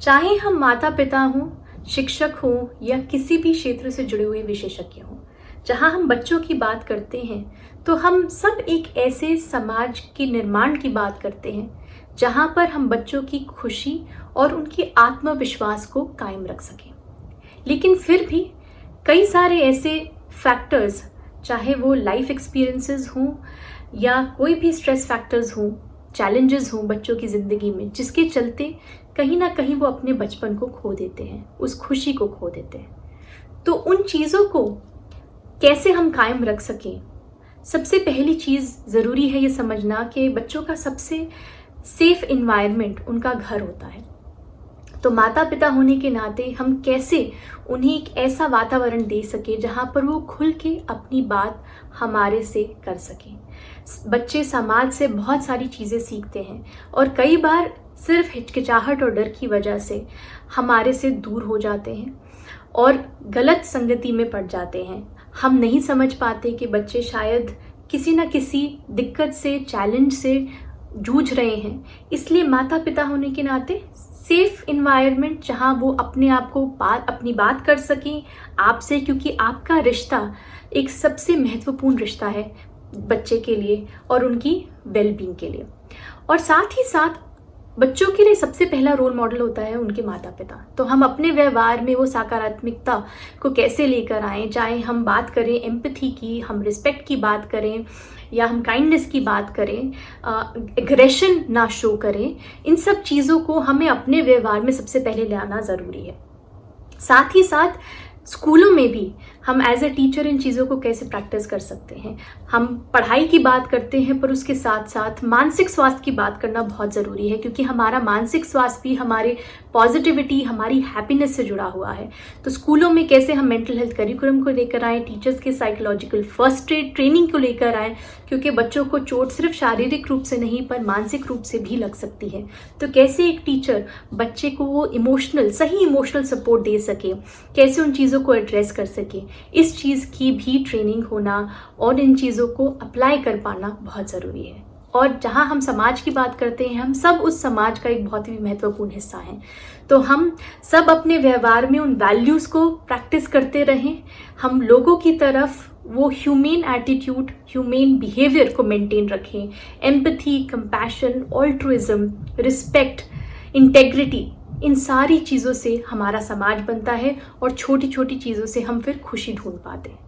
चाहे हम माता पिता हों, शिक्षक हों या किसी भी क्षेत्र से जुड़े हुए विशेषज्ञ हों, जहाँ हम बच्चों की बात करते हैं तो हम सब एक ऐसे समाज के निर्माण की बात करते हैं जहाँ पर हम बच्चों की खुशी और उनकी आत्मविश्वास को कायम रख सकें। लेकिन फिर भी कई सारे ऐसे फैक्टर्स, चाहे वो लाइफ एक्सपीरियंसेस हों या कोई भी स्ट्रेस फैक्टर्स हों, चैलेंजेस हों बच्चों की ज़िंदगी में, जिसके चलते कहीं ना कहीं वो अपने बचपन को खो देते हैं, उस खुशी को खो देते हैं। तो उन चीज़ों को कैसे हम कायम रख सकें, सबसे पहली चीज़ ज़रूरी है ये समझना कि बच्चों का सबसे सेफ इन्वायरमेंट उनका घर होता है। तो माता पिता होने के नाते हम कैसे उन्हें एक ऐसा वातावरण दे सके जहाँ पर वो खुल के अपनी बात हमारे से कर सकें। बच्चे समाज से बहुत सारी चीज़ें सीखते हैं और कई बार सिर्फ हिचकिचाहट और डर की वजह से हमारे से दूर हो जाते हैं और गलत संगति में पड़ जाते हैं। हम नहीं समझ पाते कि बच्चे शायद किसी न किसी दिक्कत से, चैलेंज से जूझ रहे हैं। इसलिए माता पिता होने के नाते सेफ इन्वायरमेंट जहाँ वो अपने आप को अपनी बात कर सकें आपसे, क्योंकि आपका रिश्ता एक सबसे महत्वपूर्ण रिश्ता है बच्चे के लिए और उनकी वेलबींग के लिए। और साथ ही साथ बच्चों के लिए सबसे पहला रोल मॉडल होता है उनके माता पिता। तो हम अपने व्यवहार में वो सकारात्मकता को कैसे लेकर आएँ, चाहे हम बात करें एम्पैथी की, हम रिस्पेक्ट की बात करें या हम काइंडनेस की बात करें, एग्रेशन ना शो करें, इन सब चीज़ों को हमें अपने व्यवहार में सबसे पहले लाना ज़रूरी है। साथ ही साथ स्कूलों में भी हम एज ए टीचर इन चीज़ों को कैसे प्रैक्टिस कर सकते हैं। हम पढ़ाई की बात करते हैं पर उसके साथ साथ मानसिक स्वास्थ्य की बात करना बहुत ज़रूरी है, क्योंकि हमारा मानसिक स्वास्थ्य भी हमारे पॉजिटिविटी, हमारी हैप्पीनेस से जुड़ा हुआ है। तो स्कूलों में कैसे हम मेंटल हेल्थ करिकुलम को लेकर आएँ, टीचर्स के साइकोलॉजिकल फर्स्ट एड ट्रेनिंग को लेकर आएँ, क्योंकि बच्चों को चोट सिर्फ शारीरिक रूप से नहीं पर मानसिक रूप से भी लग सकती है। तो कैसे एक टीचर बच्चे को वो सही इमोशनल सपोर्ट दे सके, कैसे उन चीज़ों को एड्रेस कर सके, इस चीज़ की भी ट्रेनिंग होना और इन चीज़ों को अप्लाई कर पाना बहुत ज़रूरी है। और जहाँ हम समाज की बात करते हैं, हम सब उस समाज का एक बहुत ही महत्वपूर्ण हिस्सा हैं। तो हम सब अपने व्यवहार में उन वैल्यूज़ को प्रैक्टिस करते रहें। हम लोगों की तरफ वो ह्यूमेन एटीट्यूड, ह्यूमेन बिहेवियर को मेंटेन रखें। Empathy, compassion, altruism, respect, integrity, इन सारी चीज़ों से हमारा समाज बनता है और छोटी छोटी चीज़ों से हम फिर खुशी ढूंढ पाते हैं।